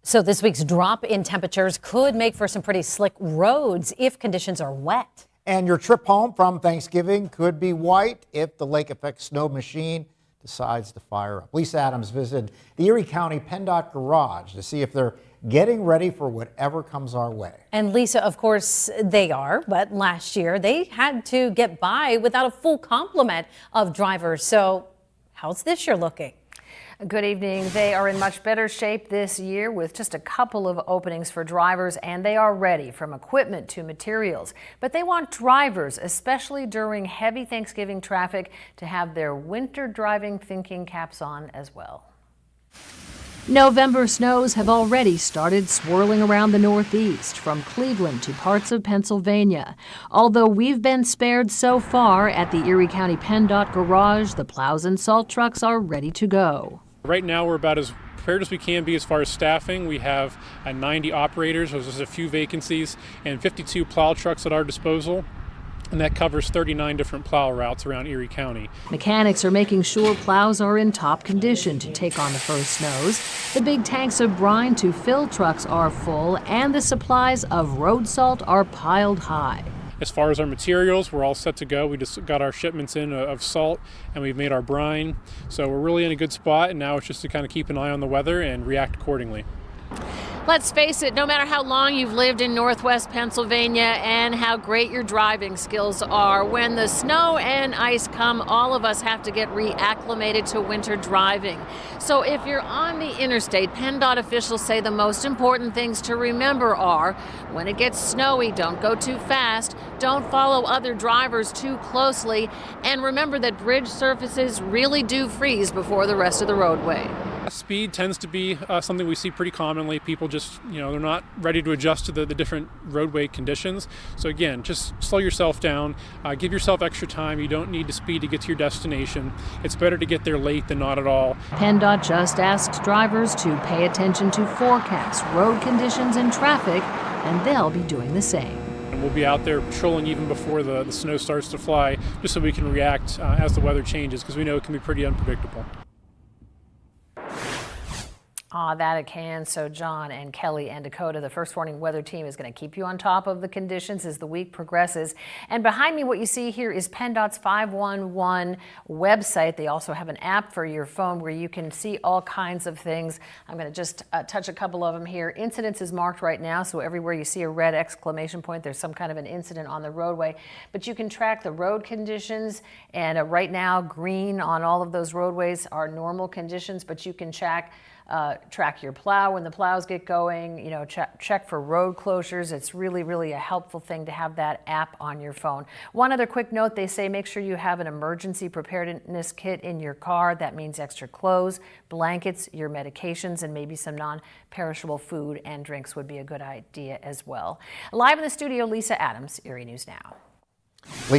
So this week's drop in temperatures could make for some pretty slick roads if conditions are wet. And your trip home from Thanksgiving could be white if the lake effect snow machine decides to fire up. Lisa Adams visited the Erie County PennDOT garage to see if they're getting ready for whatever comes our way. And Lisa, of course, they are, but last year they had to get by without a full complement of drivers. So how's this year looking? Good evening. They are in much better shape this year with just a couple of openings for drivers, and they are ready from equipment to materials. But they want drivers, especially during heavy Thanksgiving traffic, to have their winter driving thinking caps on as well. November snows have already started swirling around the Northeast, from Cleveland to parts of Pennsylvania. Although we've been spared so far, at the Erie County PennDOT garage, the plows and salt trucks are ready to go. Right now we're about as prepared as we can be as far as staffing. We have 90 operators, there's just a few vacancies, and 52 plow trucks at our disposal. And that covers 39 different plow routes around Erie County. Mechanics are making sure plows are in top condition to take on the first snows. The big tanks of brine to fill trucks are full, and the supplies of road salt are piled high. As far as our materials, we're all set to go. We just got our shipments in of salt, and we've made our brine. So we're really in a good spot, and now it's just to kind of keep an eye on the weather and react accordingly. Let's face it, no matter how long you've lived in Northwest Pennsylvania and how great your driving skills are, when the snow and ice come, all of us have to get reacclimated to winter driving. So if you're on the interstate, PennDOT officials say the most important things to remember are, when it gets snowy, don't go too fast, don't follow other drivers too closely, and remember that bridge surfaces really do freeze before the rest of the roadway. Speed tends to be something we see pretty commonly. People just, they're not ready to adjust to the different roadway conditions. So again, just slow yourself down, give yourself extra time. You don't need to speed to get to your destination. It's better to get there late than not at all. PennDOT just asked drivers to pay attention to forecasts, road conditions, and traffic, and they'll be doing the same. And we'll be out there patrolling even before the snow starts to fly, just so we can react as the weather changes, because we know it can be pretty unpredictable. That it can. So John and Kelly and Dakota, the First Warning Weather Team, is going to keep you on top of the conditions as the week progresses. And behind me, what you see here is PennDOT's 511 website. They also have an app for your phone where you can see all kinds of things. I'm going to just touch a couple of them here. Incidents is marked right now, so everywhere you see a red exclamation point, there's some kind of an incident on the roadway. But you can track the road conditions, and right now, green on all of those roadways are normal conditions, but you can track your plow when the plows get going, check for road closures. It's really, really a helpful thing to have that app on your phone. One other quick note, they say make sure you have an emergency preparedness kit in your car. That means extra clothes, blankets, your medications, and maybe some non-perishable food and drinks would be a good idea as well. Live in the studio, Lisa Adams, Erie News Now.